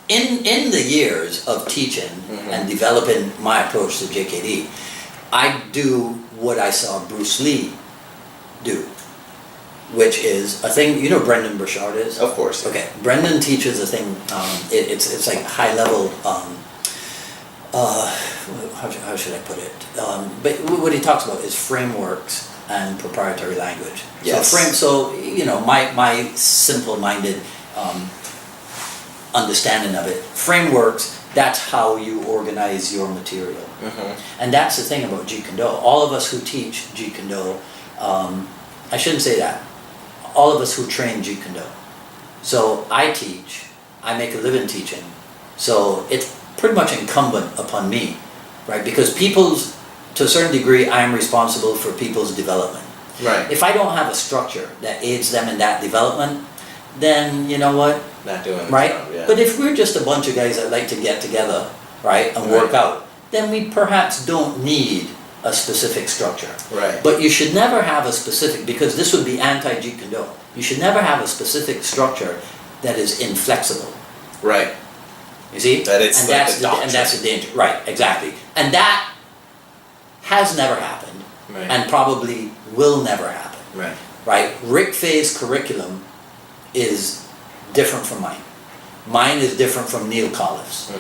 in the years of teaching and developing my approach to JKD, I do what I saw Bruce Lee do, which is a thing. You know, Brendan Burchard is. Of course. Okay, Brendan teaches a thing. It's like high level. How should I put it? But what he talks about is frameworks and proprietary language. Yes. So you know, my simple-minded understanding of it. Frameworks. That's how you organize your material. And that's the thing about Jeet Kune Do. All of us who teach Jeet Kune Do, I shouldn't say that. All of us who train Jeet Kune Do. So I teach. I make a living teaching. So it's pretty much incumbent upon me, right? Because to a certain degree, I am responsible for people's development. Right. If I don't have a structure that aids them in that development, then you know what? Not doing the right? job, yeah. But if we're just a bunch of guys that like to get together, right, and work out, then we perhaps don't need a specific structure. Right. But you should never have a specific, because this would be anti-Jeet Kune Do. You should never have a specific structure that is inflexible. Right. You see? That it's and like that's the doctrine. and that's the danger. Right, exactly. And that has never happened, and probably will never happen. Right. Right? Rick Fay's curriculum is different from mine. Mine is different from Neil Colliff's.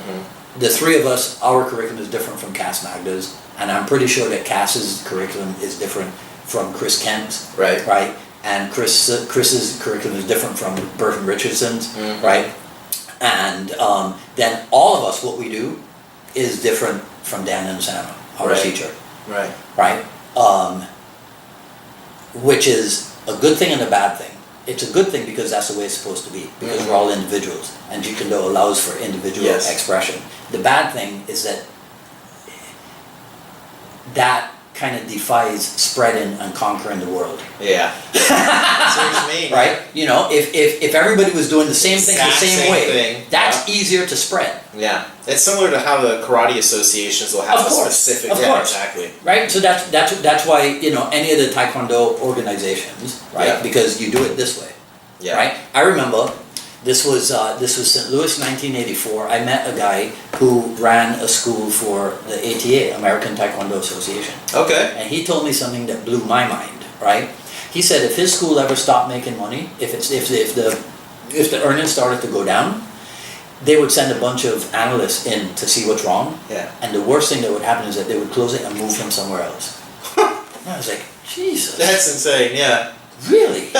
The three of us, our curriculum is different from Cass Magda's, and I'm pretty sure that Cass's curriculum is different from Chris Kent's. Right. Right? And Chris's curriculum is different from Burton Richardson's. Right? And then all of us, what we do is different from Dan and Sam, our teacher. Right. Right? Which is a good thing and a bad thing. It's a good thing because that's the way it's supposed to be, because we're all individuals, and Jeet Kune Do allows for individual expression. The bad thing is that kind of defies spreading and conquering the world. Yeah. That's what you mean. Right? You know, if everybody was doing the same thing the same way, thing. that's easier to spread. Yeah. It's similar to how the karate associations will have a specific... Of course. Exactly. Right? So that's why, you know, any of the Taekwondo organizations, right? Because you do it this way. Yeah. Right? I remember this was St. Louis, 1984. I met a guy who ran a school for the ATA, American Taekwondo Association. Okay. And he told me something that blew my mind, right? He said if his school ever stopped making money, if the earnings started to go down, they would send a bunch of analysts in to see what's wrong. Yeah. And the worst thing that would happen is that they would close it and move him somewhere else. And I was like, Jesus. That's insane, yeah. Really?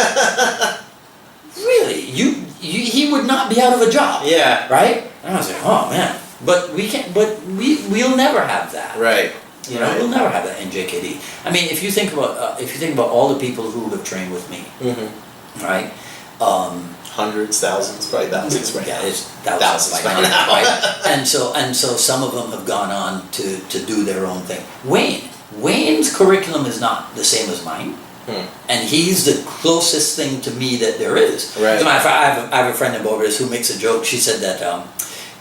Really? He would not be out of a job. Yeah. Right? And I was like, oh man. But we can't. But we'll never have that. Right. You know, we'll never have that in JKD. I mean, if you think about all the people who have trained with me, right? Hundreds, thousands, probably thousands. Right. Yeah, it's thousands by now, right? And so some of them have gone on to do their own thing. Wayne's curriculum is not the same as mine. And he's the closest thing to me that there is. Right. As a matter of fact, I have a friend in Bovis who makes a joke. She said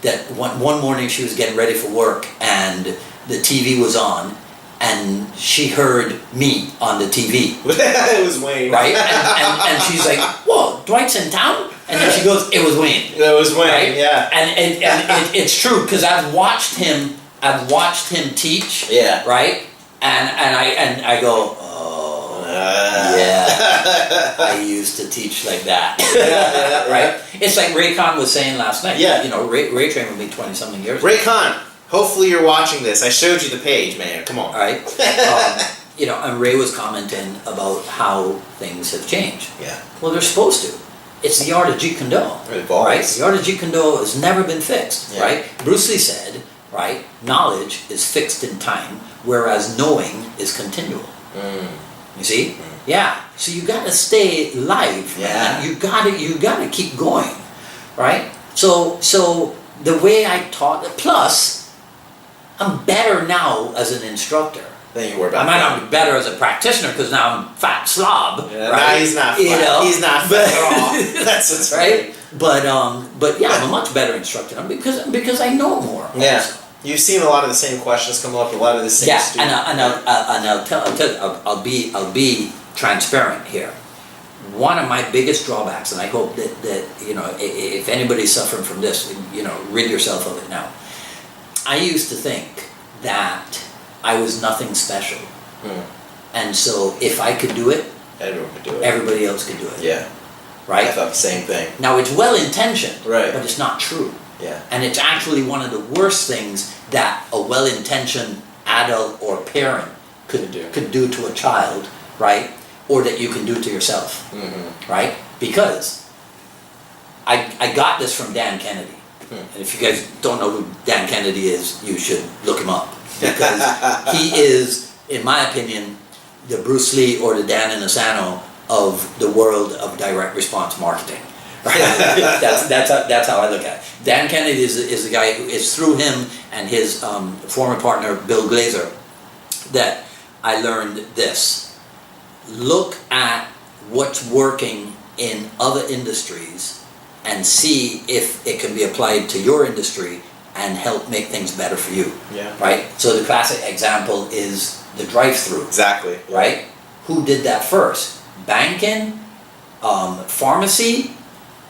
that one morning she was getting ready for work and the TV was on, and she heard me on the TV. It was Wayne. Right? And she's like, whoa, Dwight's in town? And then she goes, it was Wayne. It was Wayne, right? yeah. And it's true, because I've watched him teach. Yeah. Right? And I go, yeah, I used to teach like that. Right? It's like Ray Khan was saying last night. Yeah. You know, Ray trained with me 20-something years ago. Ray Khan, hopefully you're watching this. I showed you the page, man. Come on. All right? You know, and Ray was commenting about how things have changed. Yeah. Well, they're supposed to. It's the art of Jeet Kune Do. Right? The art of Jeet Kune Do has never been fixed. Yeah. Right? Bruce Lee said, right, knowledge is fixed in time, whereas knowing is continual. You see? Yeah. So you got to stay live. Yeah. Man. You got to keep going, right? So the way I taught, plus I'm better now as an instructor. Than you were back I might then. not be better as a practitioner because now I'm fat slob. Yeah, right? nah, he's not fat. You know? He's not fat at all. That's what's right. But yeah, I'm a much better instructor now because I know more. Yeah. Also. You've seen a lot of the same questions come up, a lot of the same students. And I'll tell you, I'll be transparent here. one of my biggest drawbacks, and I hope that you know, if anybody's suffering from this, you know, rid yourself of it now. I used to think that I was nothing special. And so if I could do it, everyone could do it. Everybody else could do it. Yeah. Right? I thought the same thing. Now it's well-intentioned, right, but it's not true. Yeah. And it's actually one of the worst things that a well-intentioned adult or parent could do to a child, right? Or that you can do to yourself, right? Because I got this from Dan Kennedy. And if you guys don't know who Dan Kennedy is, you should look him up. Because he is, in my opinion, the Bruce Lee or the Dan Inosanto of the world of direct response marketing. Right? that's how I look at it. Dan Kennedy is the guy who is through him and his former partner Bill Glazer that I learned this. Look at what's working in other industries and see if it can be applied to your industry and help make things better for you. Yeah. Right? So the classic example is the drive-through. Exactly. Right? Who did that first? Banking, pharmacy,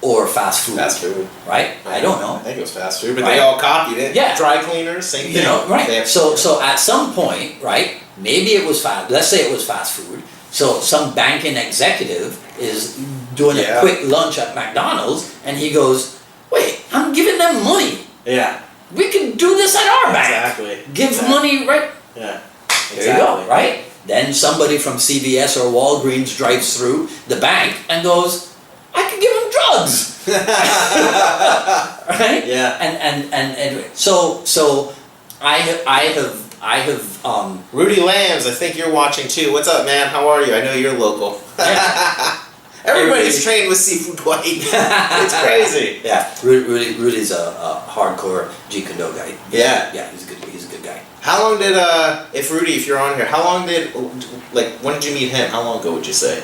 or fast food? Fast food. Right? I don't know. I think it was fast food, but Right. they all copied it. Yeah. Dry cleaners, same thing. You know, right. Have, So at some point, right, maybe it was let's say it was fast food. So some banking executive is doing a quick lunch at McDonald's and he goes, wait, I'm giving them money. Yeah. We can do this at our bank. Exactly. Give money, right? Yeah. There you go, right? Then somebody from CVS or Walgreens drives through the bank and goes, I could give them drugs. Right? Yeah. And so I have Rudy Lambs, I think you're watching too. What's up, man? How are you? I know you're local. Everybody's trained with Sifu Dwight. It's crazy. Yeah, Rudy's a hardcore Jeet Kune Do guy. Yeah. Yeah, he's a good guy. How long did if you're on here, how long did when did you meet him? How long ago would you say?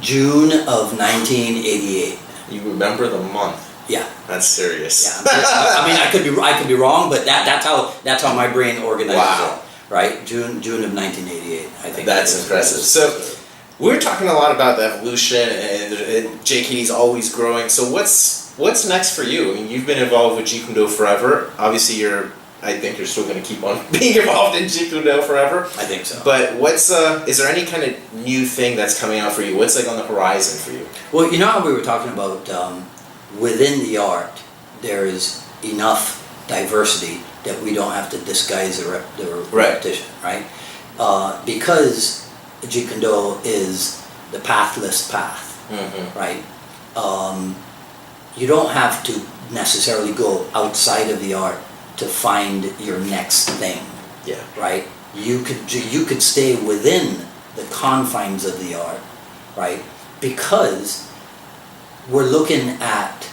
June of 1988. You remember the month? Yeah. That's serious. Yeah. I mean, I could be wrong, but that's how my brain organizes it. Right? June of 1988. I think that's impressive. So we're talking a lot about the evolution, and JKD's always growing. So what's next for you? I mean, you've been involved with Jeet Kune Do forever. Obviously, I think you're still going to keep on being involved in Jeet Kune Do forever. I think so. But is there any kind of new thing that's coming out for you? What's on the horizon for you? Well, you know how we were talking about within the art, there is enough diversity that we don't have to disguise the repetition, right? Because Jeet Kune Do is the pathless path, right? You don't have to necessarily go outside of the art to find your next thing. Yeah. Right? You could stay within the confines of the art, right? Because we're looking at